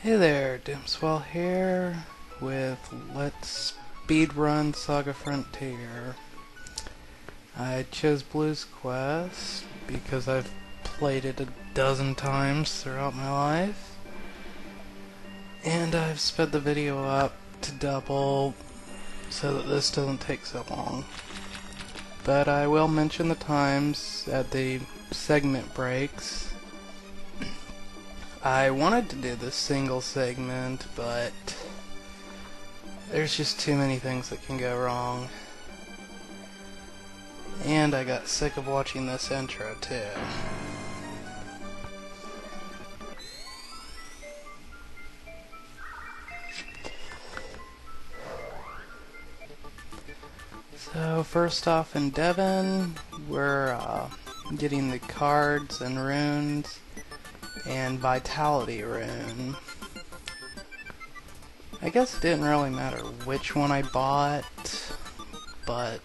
Hey there, Dimswell here with Let's Speedrun Saga Frontier. I chose Blue's Quest because I've played it a dozen times throughout my life, and I've sped the video up to double so that this doesn't take so long. But I will mention the times at the segment breaks. I wanted to do this single segment, but there's just too many things that can go wrong. And I got sick of watching this intro too. So first off in Devon, we're getting the cards and runes and vitality rune. I guess it didn't really matter which one I bought, but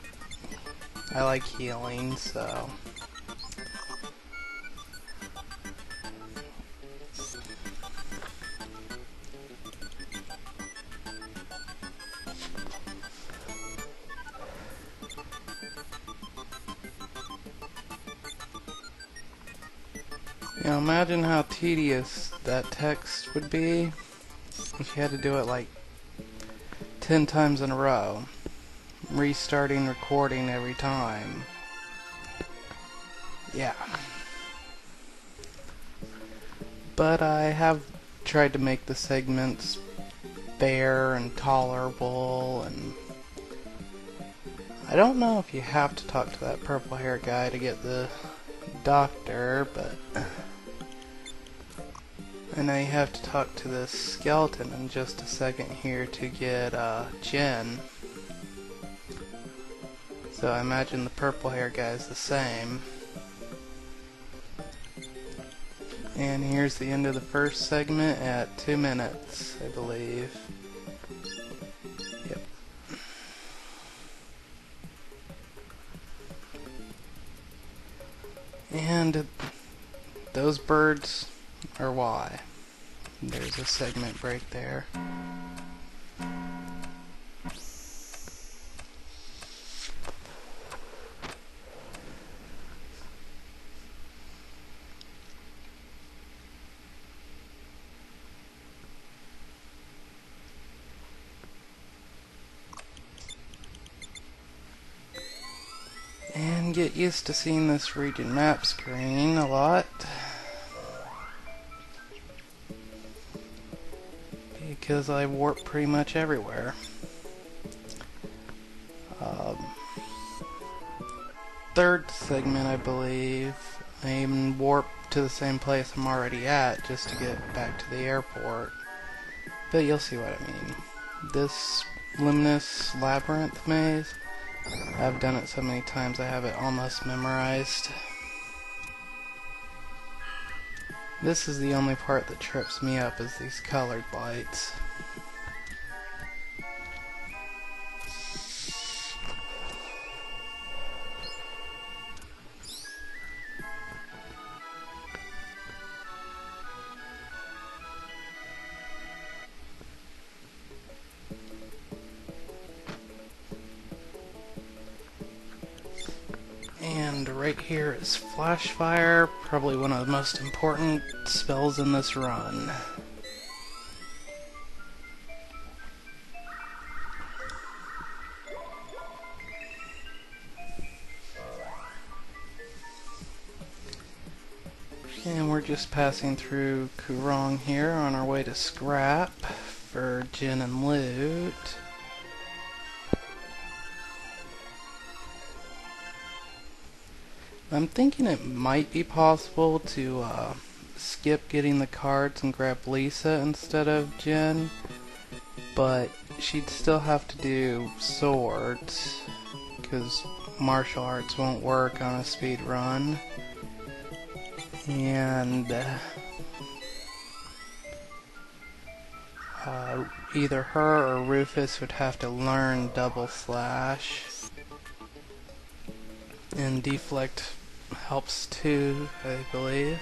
I like healing, so imagine how tedious that text would be if you had to do it like 10 times in a row, restarting recording every time. Yeah. But I have tried to make the segments fair and tolerable, and I don't know if you have to talk to that purple hair guy to get the doctor, but I know you have to talk to this skeleton in just a second here to get Jen. So I imagine the purple hair guy is the same. And here's the end of the first segment at 2 minutes, I believe. Yep. And those birds are why. There's a segment break there. And get used to seeing this region map screen a lot, because I warp pretty much everywhere. Third segment, I believe, I even warp to the same place I'm already at just to get back to the airport. But you'll see what I mean. This luminous labyrinth maze, I've done it so many times I have it almost memorized. This is the only part that trips me up, is these colored lights. And right here is Flash Fire, probably one of the most important spells in this run. And we're just passing through Kurong here on our way to Scrap for gin and loot. I'm thinking it might be possible to skip getting the cards and grab Lisa instead of Jen, but she'd still have to do swords, because martial arts won't work on a speed run. And either her or Rufus would have to learn double slash, and deflect helps too, I believe.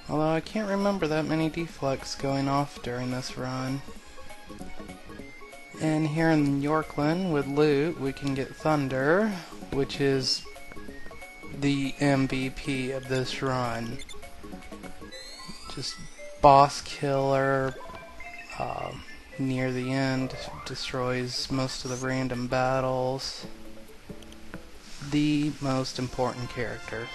Although I can't remember that many deflects going off during this run. And here in Yorkland, with loot, we can get Thunder, which is the MVP of this run. Just boss killer, near the end, destroys most of the random battles. The most important character.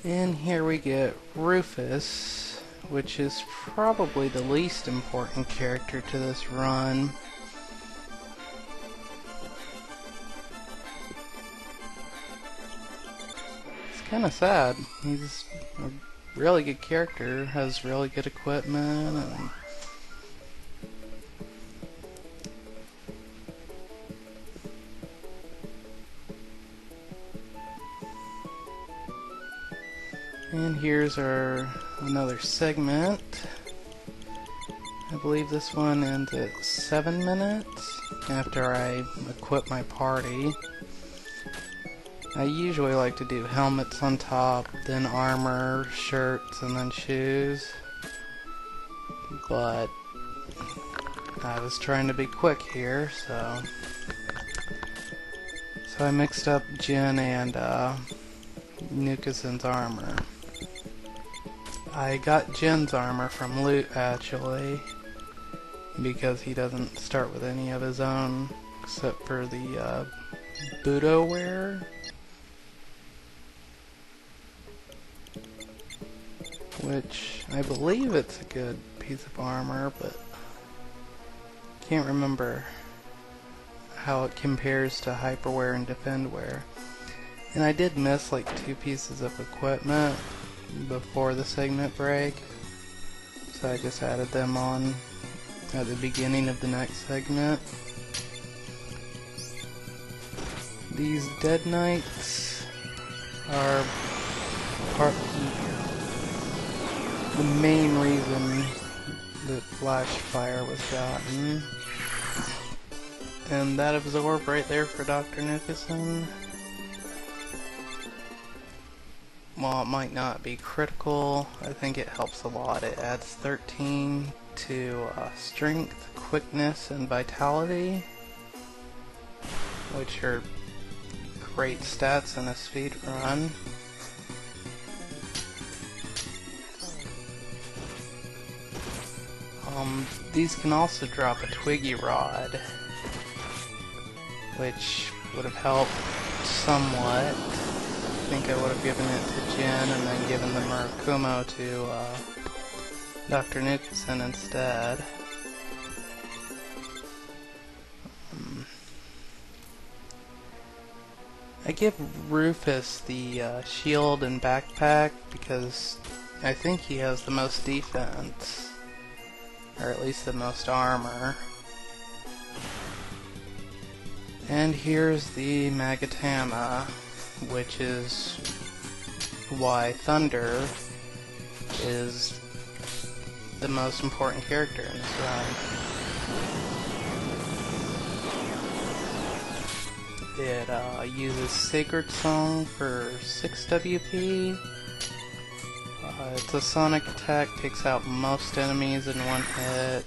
And here we get Rufus, which is probably the least important character to this run. It's kind of sad. He's a really good character, has really good equipment, and here's our another segment. I believe this one ends at 7 minutes after I equip my party. I usually like to do helmets on top, then armor, shirts, and then shoes. But I was trying to be quick here, so I mixed up Jin and Nukasen's armor. I got Jin's armor from loot, actually, because he doesn't start with any of his own, except for the Budo wear. Which, I believe it's a good piece of armor, but can't remember how it compares to Hyperwear and Defendwear. And I did miss like 2 pieces of equipment before the segment break, so I just added them on at the beginning of the next segment. These Dead Knights are the main reason that Flash Fire was gotten. And that absorb right there for Dr. Nukasen. While it might not be critical, I think it helps a lot. It adds 13 to strength, quickness, and vitality, which are great stats in a speed run. These can also drop a Twiggy Rod, which would have helped somewhat. I think I would have given it to Jin and then given the Murakumo to Dr. Nukasen instead. I give Rufus the shield and backpack because I think he has the most defense, or at least the most armor. And here's the Magatama, which is why Thunder is the most important character in this run. It uses Sacred Song for 6 WP. It's a sonic attack, takes out most enemies in one hit.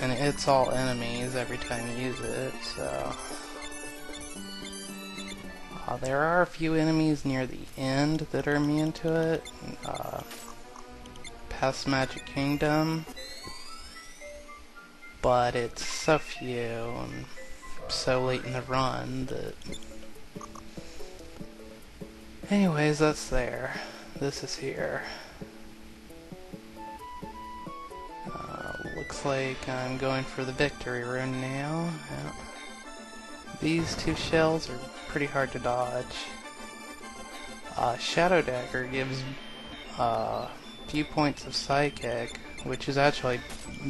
And it hits all enemies every time you use it, so... there are a few enemies near the end that are immune to it. Past Magic Kingdom. But it's so few and so late in the run that... Anyways, that's there. This is here. Looks like I'm going for the victory rune now. Yeah. These 2 shells are pretty hard to dodge. Shadow Dagger gives few points of Psychic, which is actually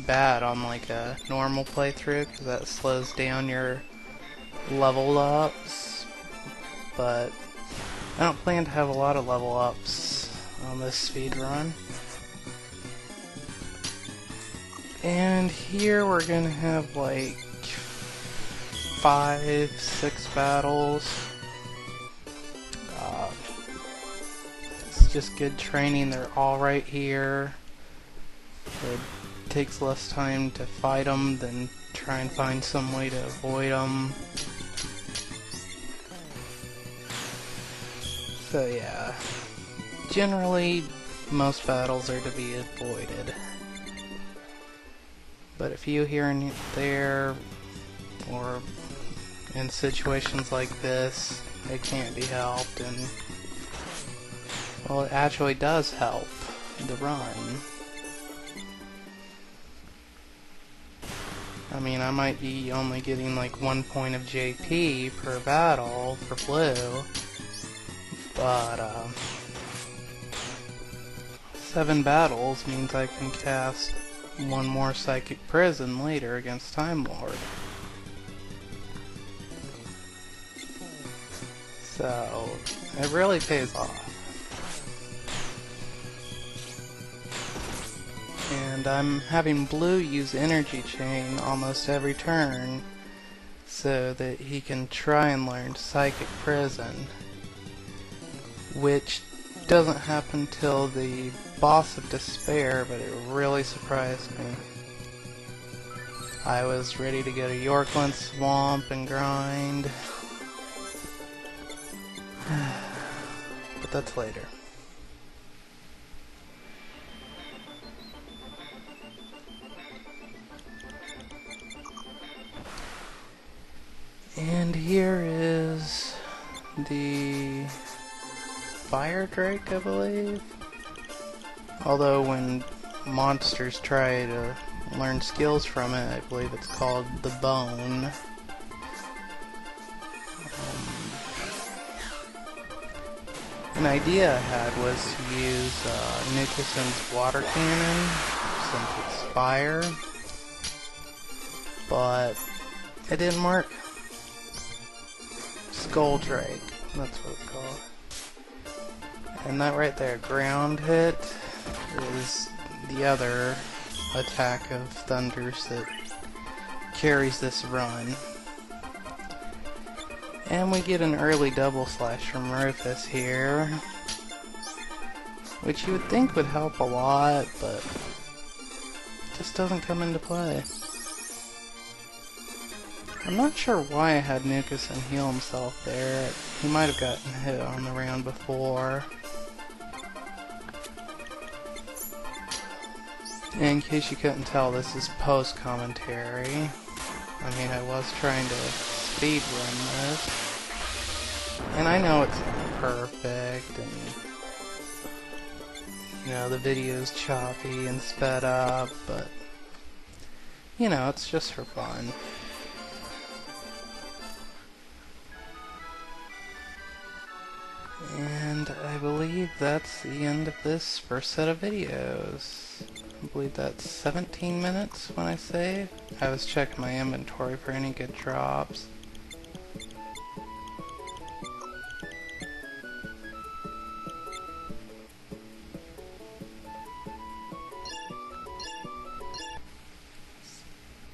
bad on like a normal playthrough because that slows down your level ups. But I don't plan to have a lot of level ups on this speed run. And here we're gonna have like 5, 6 battles. It's just good training. They're all right here. It takes less time to fight them than try and find some way to avoid them. So yeah, generally most battles are to be avoided. But if you here and there, or in situations like this, it can't be helped, and well, it actually does help the run. I mean, I might be only getting like 1 point of JP per battle for blue, but 7 battles means I can cast 1 more Psychic Prison later against Time Lord. So, it really pays off. And I'm having blue use Energy Chain almost every turn so that he can try and learn Psychic Prison, which doesn't happen till the Boss of Despair, but it really surprised me. I was ready to go to Yorkland Swamp and grind, but that's later. And here is the Fire Drake, I believe. Although when monsters try to learn skills from it, I believe it's called the Bone. An idea I had was to use Nukesen's water cannon, since it's fire, but it didn't work. Skull Drake, that's what it's called. And that right there, ground hit, is the other attack of Thunders that carries this run. And we get an early double slash from Rufus here, which you would think would help a lot, but just doesn't come into play. I'm not sure why I had Nukesen heal himself there. He might have gotten hit on the round before. In case you couldn't tell, this is post-commentary. I mean, I was trying to speedrun this. And I know it's not perfect, and you know, the video's choppy and sped up, but you know, it's just for fun. And I believe that's the end of this first set of videos. I believe that's 17 minutes when I save. I was checking my inventory for any good drops.